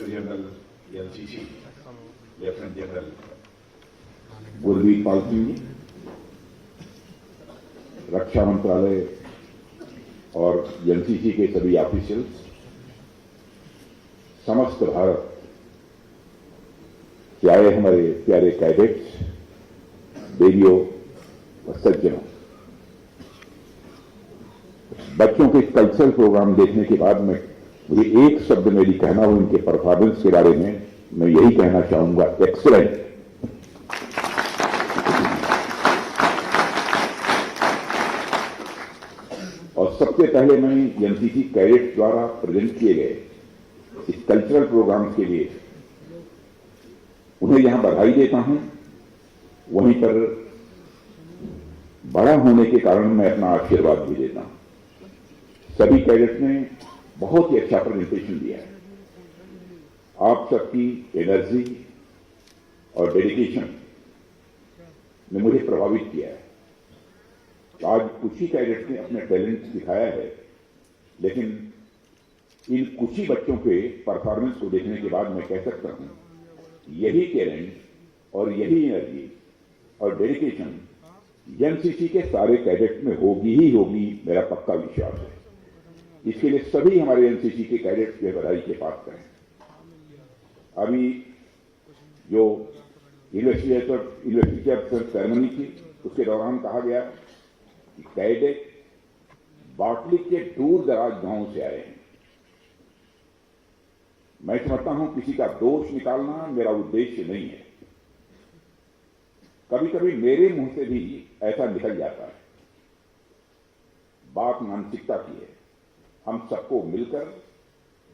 Secretary general NCC lieutenant general Gurmeet Pal Singh ji, रक्षा मंत्रालय और एनसीसी के सभी ऑफिशियल्स, समस्त भारत के आए हमारे प्यारे कैडेट्स, देवियों और सज्जनों, बच्चों के कल्चरल प्रोग्राम देखने के बाद में मुझे एक शब्द मेरी कहना हो इनके परफॉर्मेंस के बारे में, मैं यही कहना चाहूंगा, एक्सीलेंट। और सबसे पहले मैं एनसीसी कैडेट्स द्वारा प्रेजेंट किए गए इस कल्चरल प्रोग्राम के लिए उन्हें यहां बधाई देता हूं। वहीं पर बड़ा होने के कारण मैं अपना आशीर्वाद भी देता हूं। सभी कैडेट्स ने बहुत ही अच्छा प्रेजेंटेशन दिया है। आप सबकी एनर्जी और डेडिकेशन ने मुझे प्रभावित किया है। आज कुछ ही कैडेट्स ने अपने टैलेंट दिखाया है, लेकिन इन कुछ ही बच्चों के परफॉर्मेंस को देखने के बाद मैं कह सकता हूं, यही टैलेंट और यही एनर्जी और डेडिकेशन एनसीसी के सारे कैडेट्स में होगी ही होगी, मेरा पक्का विश्वास है। इसके लिए सभी हमारे एनसीसी के कैडेट्स के बधाई के पात्र हैं। अभी जो इन्वेस्टिगेटर सेरेमनी थी उसके दौरान कहा गया कि कैडेट बाटली के दूर दराज गांव से आए हैं। मैं समझता हूं किसी का दोष निकालना मेरा उद्देश्य नहीं है। कभी कभी मेरे मुंह से भी ऐसा निकल जाता है। बात मानसिकता की है। हम सबको मिलकर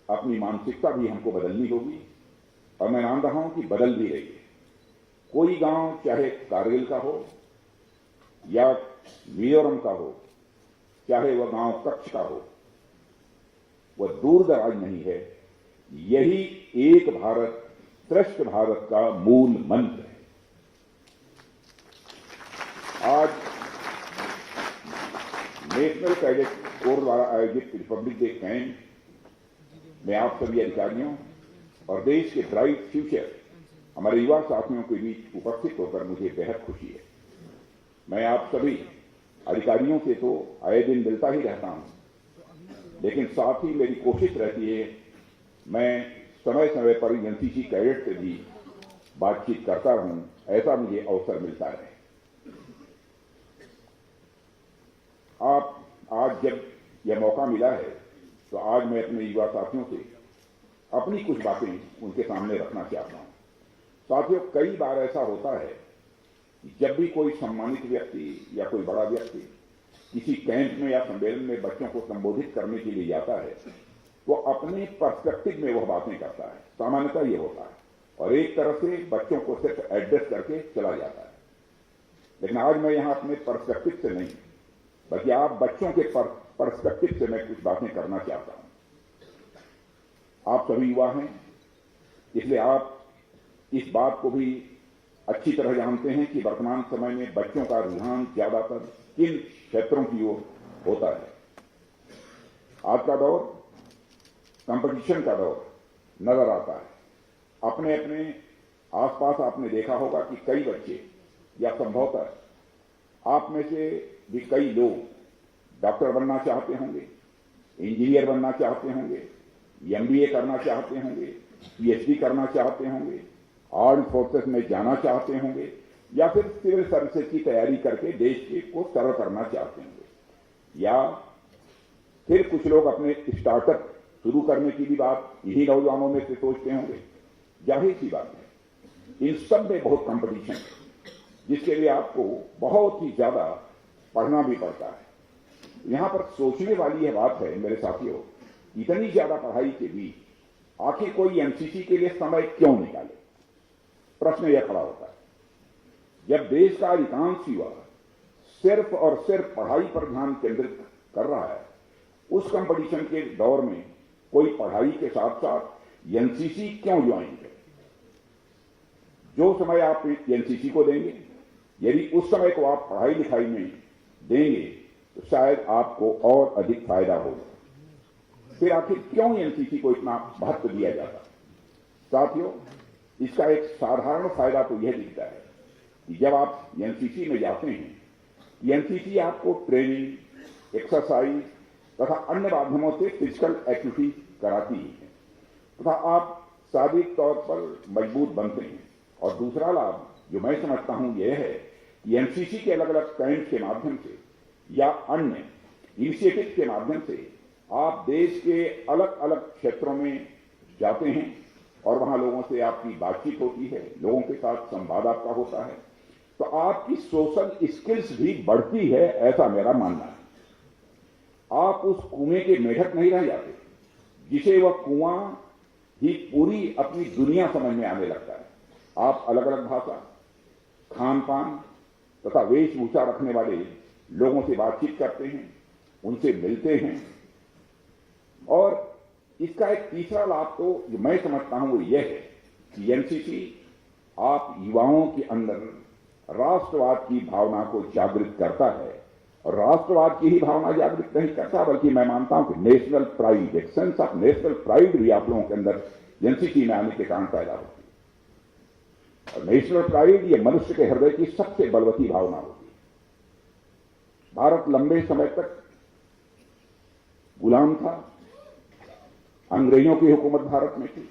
अपनी मानसिकता भी हमको बदलनी होगी, और मैं मान रहा हूं कि बदल भी रही है। कोई गांव चाहे कारगिल का हो या मिजोरम का हो, चाहे वह गांव कच्छ का हो, वह दूर दराज नहीं है। यही एक भारत श्रेष्ठ भारत का मूल मंत्र है। आज नेशनल कैडेट कोर द्वारा आयोजित रिपब्लिक डे कैंप में आप सभी अधिकारियों और देश के ब्राइट फ्यूचर हमारे युवा साथियों के बीच उपस्थित होकर मुझे बेहद खुशी है। मैं आप सभी अधिकारियों से तो आए दिन मिलता ही रहता हूं, लेकिन साथ ही मेरी कोशिश रहती है मैं समय समय पर एनसीसी कैडेट से भी बातचीत करता रहूं, ऐसा मुझे अवसर मिलता है। आप आज जब यह मौका मिला है तो आज मैं अपने युवा साथियों से अपनी कुछ बातें उनके सामने रखना चाहता हूं। साथियों, कई बार ऐसा होता है कि जब भी कोई सम्मानित व्यक्ति या कोई बड़ा व्यक्ति किसी कैंप में या सम्मेलन में बच्चों को संबोधित करने के लिए जाता है, वो अपने पर्सपेक्टिव में वह बातें करता है। सामान्यतः ये होता है, और एक तरह से बच्चों को सिर्फ एड्रेस करके चला जाता है। लेकिन आज मैं यहां अपने पर्सपेक्टिव से नहीं, बल्कि आप बच्चों के पर्सपेक्टिव से मैं कुछ बातें करना चाहता हूं। आप सभी युवा हैं, इसलिए आप इस बात को भी अच्छी तरह जानते हैं कि वर्तमान समय में बच्चों का रुझान ज्यादातर किन क्षेत्रों की ओर होता है। आज का दौर कंपटीशन का दौर नजर आता है। अपने अपने आसपास आपने देखा होगा कि कई बच्चे या संभवतः आप में से भी कई लोग डॉक्टर बनना चाहते होंगे, इंजीनियर बनना चाहते होंगे, एमबीए करना चाहते होंगे, पीएचडी करना चाहते होंगे, आर्म फोर्सेस में जाना चाहते होंगे, या फिर सिविल सर्विसेज की तैयारी करके देश को सर्व करना चाहते होंगे, या फिर कुछ लोग अपने स्टार्टअप शुरू करने की भी बात इन्हीं नौजवानों में से सोचते होंगे। जाहिर सी बात है, इन सब में बहुत कंपटीशन है, जिसके लिए आपको बहुत ही ज्यादा पढ़ना भी पड़ता है। यहां पर सोचने वाली यह बात है मेरे साथियों, इतनी ज्यादा पढ़ाई के बीच आखिर कोई एनसीसी के लिए समय क्यों निकाले? प्रश्न यह खड़ा होता है। जब देश का अधिकांश युवा सिर्फ और सिर्फ पढ़ाई पर ध्यान केंद्रित कर रहा है, उस कंपटीशन के दौर में कोई पढ़ाई के साथ साथ एनसीसी क्यों ज्वाइन करे? जो समय आप एनसीसी को देंगे, यदि उस समय को आप पढ़ाई लिखाई में देंगे तो शायद आपको और अधिक फायदा होगा। फिर आखिर क्यों एनसीसी को इतना महत्व दिया जाता? साथियों, इसका एक साधारण फायदा तो यह दिखता है कि जब आप एनसीसी में जाते हैं, एनसीसी आपको ट्रेनिंग, एक्सरसाइज तथा अन्य माध्यमों से फिजिकल एक्टिविटी कराती है तथा आप शारीरिक तौर पर मजबूत बनते हैं। और दूसरा लाभ जो मैं समझता हूं यह है कि एनसीसी के अलग अलग कैंप के माध्यम से या अन्य इनिशिएटिव के माध्यम से आप देश के अलग अलग क्षेत्रों में जाते हैं और वहां लोगों से आपकी बातचीत होती है, लोगों के साथ संवाद आपका होता है, तो आपकी सोशल स्किल्स भी बढ़ती है, ऐसा मेरा मानना है। आप उस कुएं के मेढक नहीं रह जाते जिसे वह कुआं ही पूरी अपनी दुनिया समझ में आने लगता है। आप अलग अलग भाषा, खान पान तथा वेशभूषा रखने वाले लोगों से बातचीत करते हैं, उनसे मिलते हैं। और इसका एक तीसरा लाभ तो जो मैं समझता हूं वो यह है कि एनसीसी आप युवाओं के अंदर राष्ट्रवाद की भावना को जागृत करता है। और राष्ट्रवाद की ही भावना जागृत नहीं करता, बल्कि मैं मानता हूं कि नेशनल प्राइड, एक सेंस ऑफ नेशनल प्राइड भी आप लोगों के अंदर एनसीसी में आने के कारण पैदा होती है। और नेशनल प्राइड ये मनुष्य के हृदय की सबसे बलवती भावना होती है। भारत लंबे समय तक गुलाम था, अंग्रेजों की हुकूमत भारत में थी।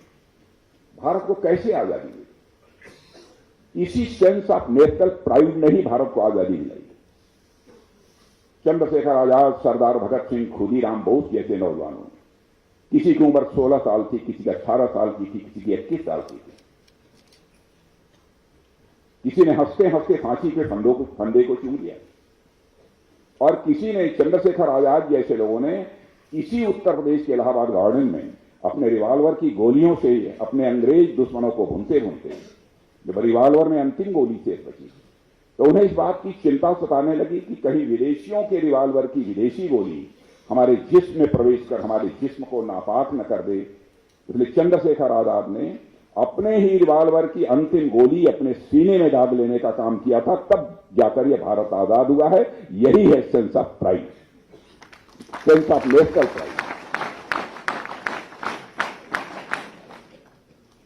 भारत को कैसे आजादी मिली? इसी सेंस ऑफ नेशनल प्राइड ने ही भारत को आजादी दिलाई। चंद्रशेखर आजाद, सरदार भगत सिंह, खुदीराम बोस जैसे नौजवानों, किसी की उम्र 16 साल थी, किसी की 18 साल की थी, किसी की 21 साल की थी। किसी ने हंसते हंसते फांसी के फंदे को चूम लिया और किसी ने, चंद्रशेखर आजाद जैसे लोगों ने इसी उत्तर प्रदेश के इलाहाबाद गार्डन में अपने रिवाल्वर की गोलियों से अपने अंग्रेज दुश्मनों को भूनते भूनते जब रिवाल्वर में अंतिम गोली से बची तो उन्हें इस बात की चिंता सताने लगी कि कहीं विदेशियों के रिवाल्वर की विदेशी गोली हमारे जिस्म में प्रवेश कर हमारे जिस्म को नापाक न कर दे। इसलिए चंद्रशेखर आजाद ने अपने ही रिवाल्वर की अंतिम गोली अपने सीने में दाग लेने का काम किया था, तब जाकर यह भारत आजाद हुआ है। यही है sense of pride, sense of national pride.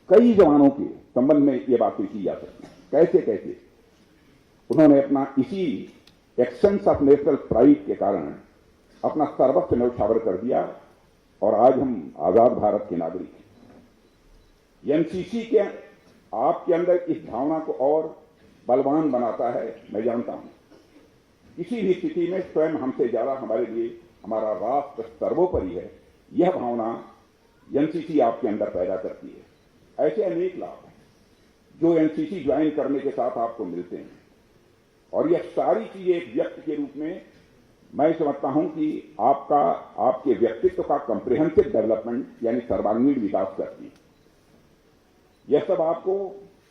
कई जवानों के संबंध में ये बातें की जा सकती है, कैसे कैसे उन्होंने अपना इसी एक सेंस ऑफ नेशनल प्राइड के कारण अपना सर्वस्व न्यौछावर कर दिया और आज हम आजाद भारत के नागरिक हैं। एनसीसी के आपके अंदर इस भावना को और बलवान बनाता है। मैं जानता हूं किसी भी स्थिति में स्वयं हमसे ज्यादा हमारे लिए हमारा राष्ट्र सर्वोपरि है, यह भावना एनसीसी आपके अंदर पैदा करती है। ऐसे अनेक लाभ हैं जो एनसीसी ज्वाइन करने के साथ आपको मिलते हैं और यह सारी चीजें एक व्यक्ति के रूप में मैं समझता हूं कि आपके व्यक्तित्व का कंप्रिहेंसिव डेवलपमेंट यानी सर्वांगीण विकास करती है। यह सब आपको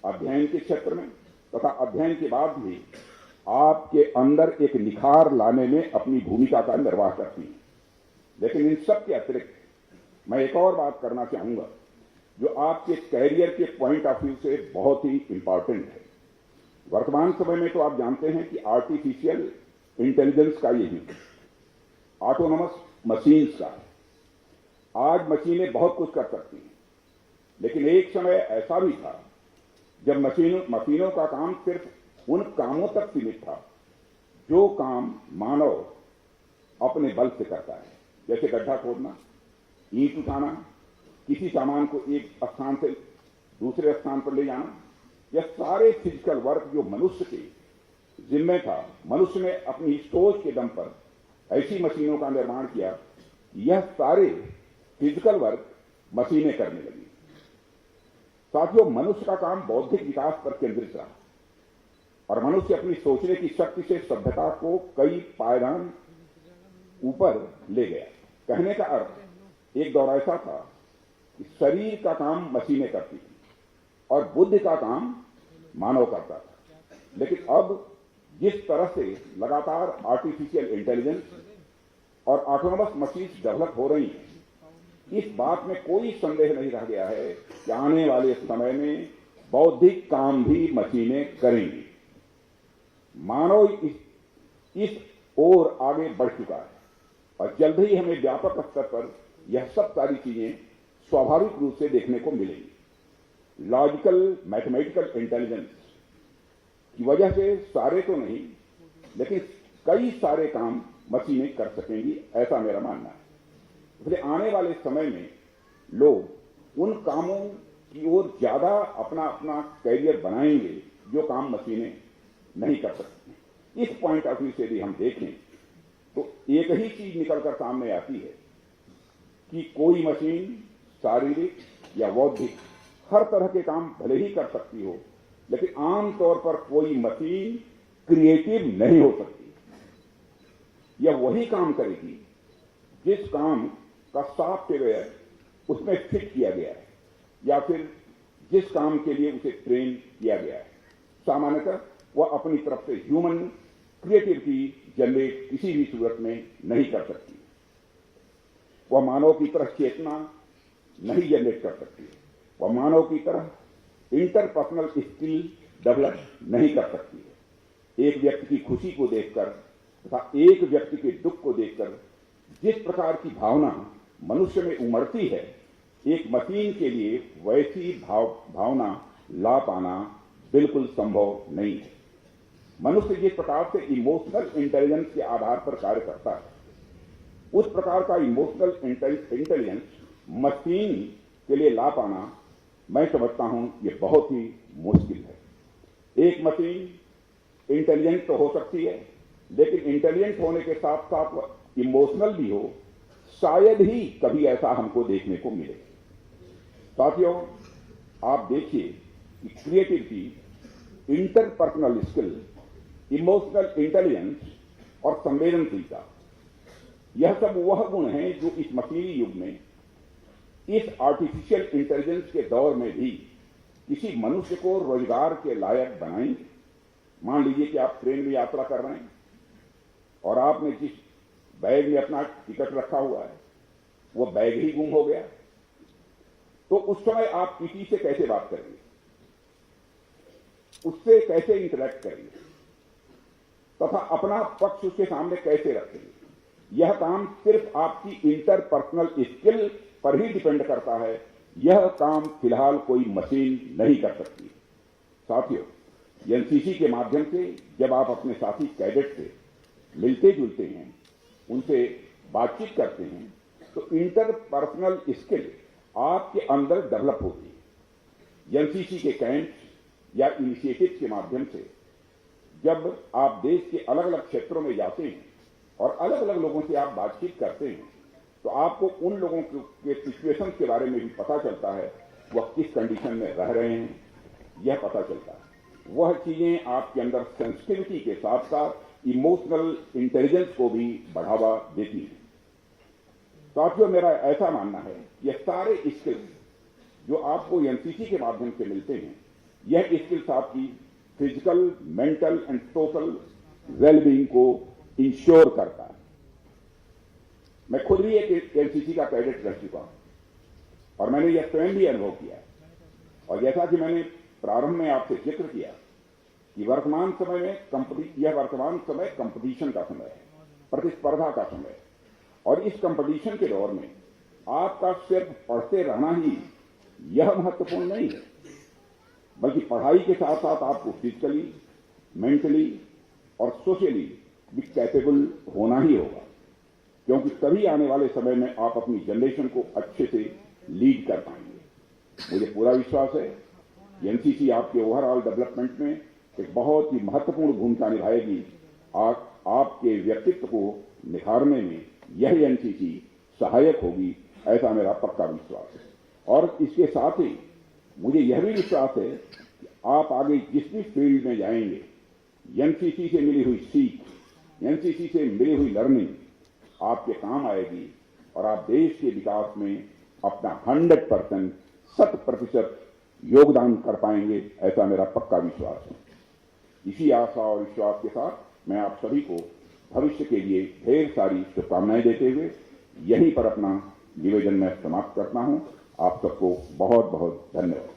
अध्ययन के क्षेत्र में तथा अध्ययन के बाद भी आपके अंदर एक निखार लाने में अपनी भूमिका का निर्वाह करती है। लेकिन इन सब के अतिरिक्त मैं एक और बात करना चाहूंगा जो आपके कैरियर के पॉइंट ऑफ व्यू से बहुत ही इंपॉर्टेंट है। वर्तमान समय में तो आप जानते हैं कि आर्टिफिशियल इंटेलिजेंस का ये युग, ऑटोनोमस मशीन्स का। आज मशीनें बहुत कुछ कर सकती हैं, लेकिन एक समय ऐसा भी था जब मशीनों का काम सिर्फ उन कामों तक सीमित था जो काम मानव अपने बल से करता है, जैसे गड्ढा खोदना, ईंट उठाना, किसी सामान को एक स्थान से दूसरे स्थान पर ले जाना। यह सारे फिजिकल वर्क जो मनुष्य के जिम्मे था, मनुष्य ने अपनी सोच के दम पर ऐसी मशीनों का निर्माण किया, यह सारे फिजिकल वर्क मशीनें करने लगी। साथियों, मनुष्य का काम बौद्धिक विकास पर केंद्रित रहा और मनुष्य अपनी सोचने की शक्ति से सभ्यता को कई पायदान ऊपर ले गया। कहने का अर्थ एक दौर ऐसा था कि शरीर का काम मशीनें करती थी और बुद्धि का काम मानव करता था। लेकिन अब जिस तरह से लगातार आर्टिफिशियल इंटेलिजेंस और ऑटोनोमस मशीन्स डेवलप हो रही हैं, इस बात में कोई संदेह नहीं रह गया है कि आने वाले समय में बौद्धिक काम भी मशीनें करेंगी। मानव इस ओर आगे बढ़ चुका है और जल्द ही हमें व्यापक स्तर पर यह सब सारी चीजें स्वाभाविक रूप से देखने को मिलेंगी। लॉजिकल मैथमेटिकल इंटेलिजेंस की वजह से सारे तो नहीं लेकिन कई सारे काम मशीनें कर सकेंगी, ऐसा मेरा मानना है। इसलिए आने वाले समय में लोग उन कामों की ओर ज्यादा अपना अपना कैरियर बनाएंगे जो काम मशीनें नहीं कर सकती। इस पॉइंट ऑफ व्यू से भी हम देखें तो एक ही चीज निकलकर सामने आती है कि कोई मशीन शारीरिक या बौद्धिक हर तरह के काम भले ही कर सकती हो, लेकिन आमतौर पर कोई मशीन क्रिएटिव नहीं हो सकती। यह वही काम करेगी जिस काम का सॉफ्टवेयर उसमें फिट किया गया है या फिर जिस काम के लिए उसे ट्रेन किया गया है। सामान्यतः वह अपनी तरफ से ह्यूमन क्रिएटिविटी जनरेट किसी भी सूरत में नहीं कर सकती। वह मानव की तरह चेतना नहीं जनरेट कर सकती। वह मानव की तरह इंटरपर्सनल स्किल डेवलप नहीं कर सकती है। एक व्यक्ति की खुशी को देखकर तथा एक व्यक्ति के दुख को देखकर जिस प्रकार की भावना मनुष्य में उमड़ती है, एक मशीन के लिए वैसी भावना ला पाना बिल्कुल संभव नहीं है। मनुष्य जिस प्रकार से इमोशनल इंटेलिजेंस के आधार पर कार्य करता है, उस प्रकार का इमोशनल इंटेलिजेंस मशीन के लिए ला पाना मैं समझता हूं ये बहुत ही मुश्किल है। एक मशीन इंटेलिजेंट तो हो सकती है, लेकिन इंटेलिजेंट होने के साथ साथ इमोशनल भी हो, शायद ही कभी ऐसा हमको देखने को मिले। साथियों, आप देखिए कि creativity, interpersonal skill, emotional intelligence और संवेदनशीलता, यह सब वह गुण हैं जो इस मशीनी युग में, इस आर्टिफिशियल इंटेलिजेंस के दौर में भी किसी मनुष्य को रोजगार के लायक बनाएंगे। मान लीजिए कि आप ट्रेन में यात्रा कर रहे हैं और आपने जिस बैग में अपना टिकट रखा हुआ है वो बैग ही गुम हो गया, तो उस समय आप किसी से कैसे बात करेंगे, उससे कैसे इंटरेक्ट करेंगे तथा अपना पक्ष उसके सामने कैसे रखेंगे? यह काम सिर्फ आपकी इंटरपर्सनल स्किल पर ही डिपेंड करता है। यह काम फिलहाल कोई मशीन नहीं कर सकती। साथियों, एनसीसी के माध्यम से जब आप अपने साथी कैडेट से मिलते जुलते हैं, उनसे बातचीत करते हैं, तो इंटरपर्सनल स्किल आपके अंदर डेवलप होती है। एनसीसी के कैंप या इनिशिएटिव के माध्यम से जब आप देश के अलग अलग क्षेत्रों में जाते हैं और अलग अलग लोगों से आप बातचीत करते हैं, तो आपको उन लोगों के सिचुएशन के बारे में भी पता चलता है, वह किस कंडीशन में रह रहे हैं, यह पता चलता है। वह चीजें आपके अंदर सेंसिटिविटी के साथ साथ इमोशनल इंटेलिजेंस को भी बढ़ावा देती हैं। साथियों, मेरा ऐसा मानना है यह सारे स्किल्स जो आपको एनसीसी के माध्यम से मिलते हैं, यह स्किल्स आपकी physical, mental and social wellbeing को इंश्योर करता है। मैं खुद भी एक एनसीसी का कैडेट रह चुका हूं और मैंने यह स्वयं भी अनुभव किया है। और जैसा कि मैंने प्रारंभ में आपसे जिक्र किया कि वर्तमान समय कंपटीशन का समय है, प्रतिस्पर्धा का समय है, और इस कंपटीशन के दौर में आपका सिर्फ पढ़ते रहना ही यह महत्वपूर्ण नहीं है, बल्कि पढ़ाई के साथ साथ आपको फिजिकली, मेंटली और सोशली भी कैपेबल होना ही होगा, क्योंकि तभी आने वाले समय में आप अपनी जनरेशन को अच्छे से लीड कर पाएंगे। मुझे पूरा विश्वास है एनसीसी आपके ओवरऑल डेवलपमेंट में एक बहुत ही महत्वपूर्ण भूमिका निभाएगी। आपके व्यक्तित्व को निखारने में यह एनसीसी सहायक होगी, ऐसा मेरा पक्का विश्वास है। और इसके साथ ही मुझे यह भी विश्वास है कि आप आगे जिस भी फील्ड में जाएंगे, एनसीसी से मिली हुई सीख, एनसीसी से मिली हुई लर्निंग आपके काम आएगी और आप देश के विकास में अपना 100% 100% योगदान कर पाएंगे, ऐसा मेरा पक्का विश्वास है। इसी आशा और विश्वास के साथ मैं आप सभी को भविष्य के लिए ढेर सारी शुभकामनाएं देते हुए यहीं पर अपना निवेदन मैं समाप्त करता हूं। आप सबको बहुत बहुत धन्यवाद।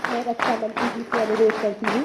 मैं रक्षा मंत्री जी से अनुरोध करती हूँ